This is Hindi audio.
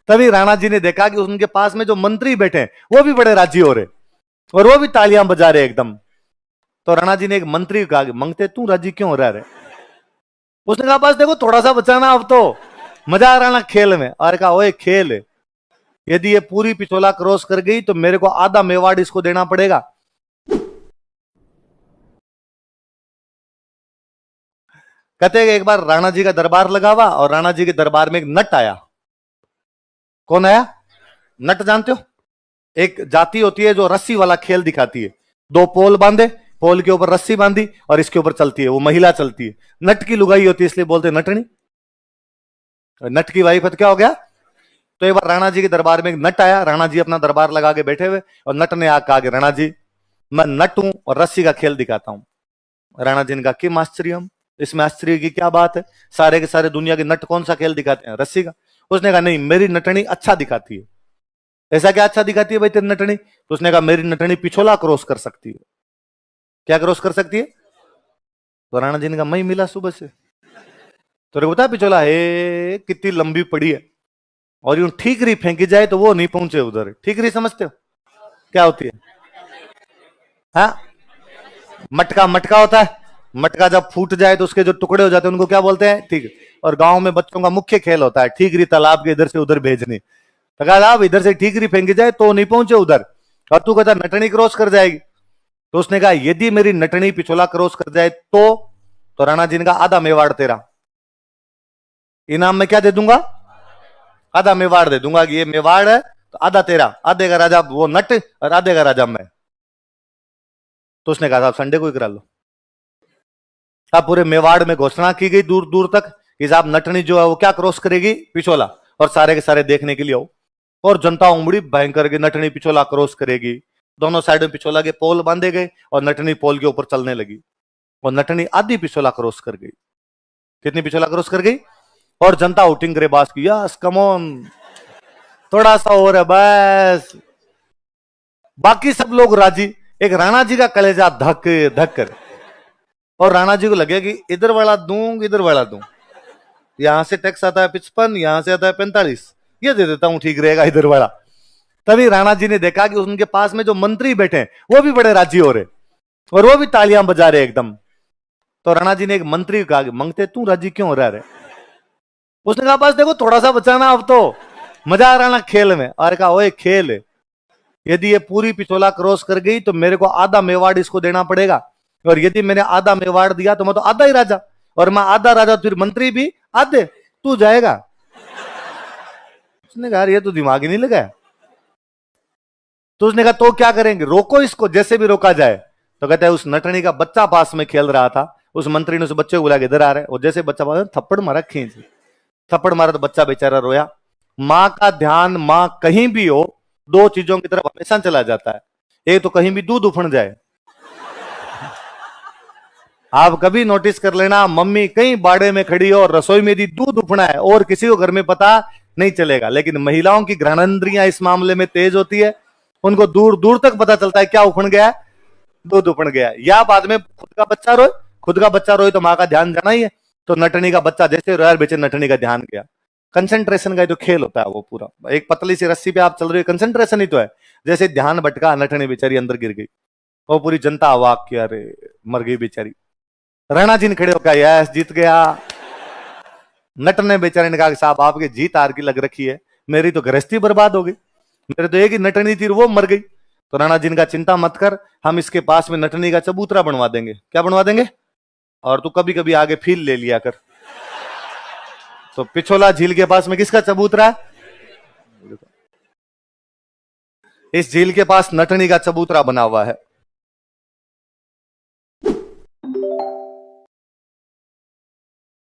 तभी राणा जी ने देखा कि उनके पास में जो मंत्री बैठे हैं वो भी बड़े राजी हो रहे और वो भी तालियां बजा रहे एकदम। तो राणा जी ने एक मंत्री को कहा, मंगते तू राजी क्यों हो रहा है? उसने कहा बस देखो थोड़ा सा बचाना, अब तो मजा आ रहा ना खेल में। और कहा ओए खेल है, यदि ये पूरी पिछोला क्रॉस कर गई तो मेरे को आधा मेवाड़ इसको देना पड़ेगा। कहते हैं एक बार राणा जी का दरबार लगा हुआ और राणा जी के दरबार में एक नट आया। कौन आया? नट जानते हो? एक जाति होती है जो रस्सी वाला खेल दिखाती है। दो पोल बांधे, पोल के ऊपर रस्सी बांधी और इसके ऊपर चलती है, वो महिला चलती है। नट की लुगाई होती है इसलिए बोलते हैं नटनी। नट की वाइफ क्या हो गया? तो एक बार राणा जी के दरबार में एक नट आया। राणा जी अपना दरबार लगा के बैठे हुए और नट ने आकर कहा, राणा जी मैं नट हूं और रस्सी का खेल दिखाता हूं। राणा जी ने कहा किम आश्चर्यम, इसमें आश्चर्य की क्या बात है? सारे के सारे दुनिया के नट कौन सा खेल दिखाते हैं? रस्सी का। उसने कहा नहीं, मेरी नटनी अच्छा दिखाती है। ऐसा क्या अच्छा दिखाती है भाई तेरी नटनी? तो उसने कहा मेरी नटनी पिछोला क्रॉस कर सकती है। क्या क्रॉस कर सकती है? तो राणा जी ने कहा मैं मिला सुबह से, तो बता पिछोला है कितनी लंबी पड़ी है और यूं ठीकरी फेंकी जाए तो वो नहीं पहुंचे उधर। ठीकरी समझते हो क्या होती है? हाँ, मटका। मटका होता है, मटका जब फूट जाए तो उसके जो टुकड़े हो जाते हैं उनको क्या बोलते हैं? ठीक है। और गांव में बच्चों का मुख्य खेल होता है ठीकरी तालाब के इधर से उधर भेजनी। तो कहा आप इधर से ठीकरी फेंकी जाए तो नहीं पहुंचे उधर, और तू कहता नटनी क्रॉस कर जाएगी। तो उसने कहा यदि मेरी नटनी पिछोला क्रॉस कर जाए तो राणा जी ने कहा आधा मेवाड़ तेरा, इनाम में क्या दे दूंगा? आधा मेवाड़ दे दूंगा कि ये मेवाड़ है तो आधा तेरा, आधे का राजा वो नट और आधे का राजा मैं। तो उसने कहा साहब संडे को ही करा लो। अब पूरे मेवाड़ में घोषणा की गई दूर दूर तक कि साहब नटनी जो है वो क्या क्रॉस करेगी? पिछोला। और सारे के सारे देखने के लिए आओ। और जनता उमड़ी भयंकर की नटनी पिछोला क्रॉस करेगी। दोनों साइड में पिछोला के पोल बांधे गए और नटनी पोल के ऊपर चलने लगी और नटनी आधी पिछोला क्रॉस कर गई। कितनी पिछोला क्रॉस कर गई? और जनता उटिंग करे बास की, यस कम ऑन, थोड़ा सा और है बस। बाकी सब लोग राजी, एक राणा जी का कलेजा धक धक कर। और राणा जी को लगे कि इधर वाला दूं इधर वाला दूं, यहां से टैक्स आता है 55, यहां से आता है 45, ये दे देता हूं ठीक रहेगा इधर वाला। तभी राणा जी ने देखा कि उनके पास में जो मंत्री बैठे हैं वो भी बड़े राजी हो रहे और वो भी तालियां बजा रहे एकदम। तो राणा जी ने एक मंत्री को कहा, मंगते तू राजी क्यों हो रहा है? उसने कहा बस देखो थोड़ा सा बचाना, अब तो मजा आ रहा ना खेल में। और कहा ओए खेल है, यदि ये पूरी पिछोला क्रॉस कर गई तो मेरे को आधा मेवाड़ इसको देना पड़ेगा, और यदि मैंने आधा मेवाड़ दिया तो मैं तो आधा ही राजा, और मैं आधा राजा फिर मंत्री भी आधे, तू जाएगा। उसने कहा ये तो दिमाग ही नहीं लगाया। तो उसने कहा तो क्या करेंगे? रोको इसको, जैसे भी रोका जाए। तो कहते हैं उस नटनी का बच्चा पास में खेल रहा था, उस मंत्री ने उस बच्चे को बुला के इधर आ रहे हैं, और जैसे बच्चा पास थप्पड़ मारा, खींच थप्पड़ मारा तो बच्चा बेचारा रोया। मां का ध्यान मां कहीं भी हो दो चीजों की तरफ हमेशा चला जाता है, एक तो कहीं भी दूध उफड़ जाए। आप कभी नोटिस कर लेना, मम्मी कहीं बाड़े में खड़ी हो और रसोई में भी दूध उफड़ा है और किसी को घर में पता नहीं चलेगा, लेकिन महिलाओं की घ्राणेंद्रियां इस मामले में तेज होती है, उनको दूर दूर तक पता चलता है क्या उफड़ गया है, दूध उफड़ गया है। या बाद में खुद का बच्चा रोए, खुद का बच्चा रोए तो मां का ध्यान जाना ही है। तो नटनी का बच्चा जैसे रोया बेचे नटनी का ध्यान गया। कंसंट्रेशन का जो खेल होता है वो पूरा, एक पतली सी रस्सी पे आप चल रहे हो, कंसंट्रेशन ही तो है। जैसे ध्यान भटका, नटनी बेचारी अंदर गिर गई और पूरी जनता अवाक किया, अरे मर गई बेचारी। राणा जी ने खड़े होकर यस जीत गया। नट ने बेचारे ने कहा कि साहब आपकी जीत हार की लग रखी है, मेरी तो गृहस्थी बर्बाद हो गई, मेरे तो एक ही नटनी थी वो मर गई। तो राणा जी ने कहा चिंता मत कर, हम इसके पास में नटनी का चबूतरा बनवा देंगे। क्या बनवा देंगे? और तू कभी कभी आगे फील ले लिया कर। तो पिछोला झील के पास में किसका चबूतरा है? इस झील के पास नटनी का चबूतरा बना हुआ है।